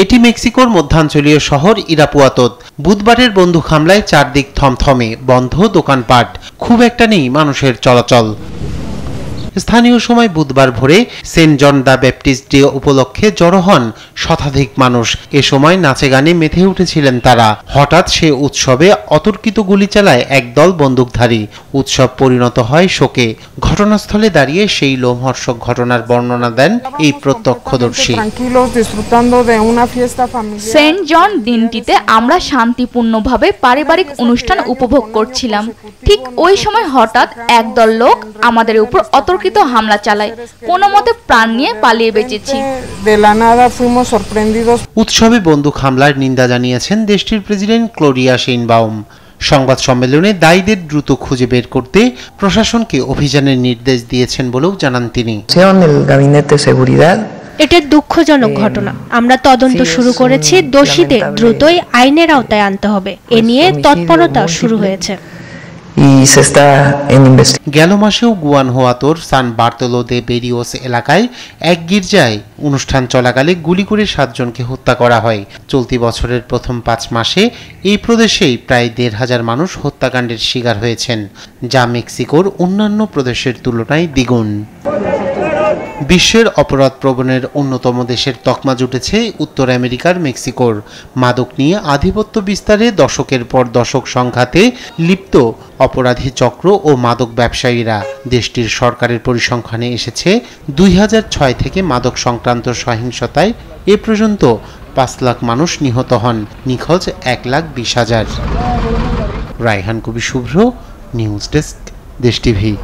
এটি মেক্সিকোর মধ্যাঞ্চলীয় শহর ইরাপুয়াতোত। বুধবারের বন্দুক হামলায় চারদিক থমথমে, বন্ধ দোকানপাট, খুব একটা নেই মানুষের চলাচল। স্থানীয় সময় বুধবার ভোরে Saint John the Baptist Day উপলক্ষে জড়ো হন শতাধিক মানুষ। এ সময় নাচে গানে মেতে উঠেছিলেন তারা। হঠাৎ সে উৎসবে অতর্কিত গুলি চালায় একদল বন্দুকধারী। উৎসব পরিণত হয় শোকে। ঘটনাস্থলে দাঁড়িয়ে সেই লোমহর্ষক ঘটনার বর্ণনা দেন এই প্রত্যক্ষদর্শী। সেন্ট জন দিনটিতে আমরা শান্তিপূর্ণভাবে পারিবারিক অনুষ্ঠান উপভোগ করছিলাম। ঠিক ওই সময় হঠাৎ একদল লোক আমাদের উপর অতর্কিত হামলা চালায়। কোনো মতে প্রাণ নিয়ে পালিয়ে বেঁচেছি। উৎসবে বন্দুক হামলার নিন্দা জানিয়েছেন দেশটির প্রেসিডেন্ট ক্লোরিয়া শেইনবাউম। সংবাদ সম্মেলনে দায়ীদের দ্রুত খুঁজে বের করতে প্রশাসনকে অভিযানের নির্দেশ দিয়েছেন বলেও জানান তিনি। এটা দুঃখজনক ঘটনা। আমরা তদন্ত শুরু করেছি। দোষীদের দ্রুতই আইনের আওতায় আনতে হবে। এ নিয়ে তৎপরতা শুরু হয়েছে। গেল মাসেও গুয়ানহুয়াতোর সান বার্তোলো দে বেরিওস এলাকায় এক গির্জায় অনুষ্ঠান চলাকালে গুলি করে 7 জনকে হত্যা করা হয়। চলতি বছরের প্রথম 5 মাসে এই প্রদেশেই প্রায় 1,500 মানুষ হত্যাকাণ্ডের শিকার হয়েছেন, যা মেক্সিকোর অন্যান্য প্রদেশের তুলনায় দ্বিগুণ। বিশ্বের অপরাধ প্রবণের অন্যতম দেশের তকমা জুটেছে উত্তর আমেরিকার মেক্সিকোর। মাদক নিয়ে আধিপত্য বিস্তারে দশকের পর দশক সংঘাতে লিপ্ত অপরাধী চক্র ও মাদক ব্যবসায়ীরা। দেশটির সরকারের পরিসংখ্যানে এসেছে 2006 থেকে মাদক সংক্রান্ত সহিংসতায় এ পর্যন্ত 5 লাখ মানুষ নিহত হন, নিখোঁজ 1,20,000। রায়হান কবি শুভ্র, নিউজ ডেস্ক, দেশ টিভি।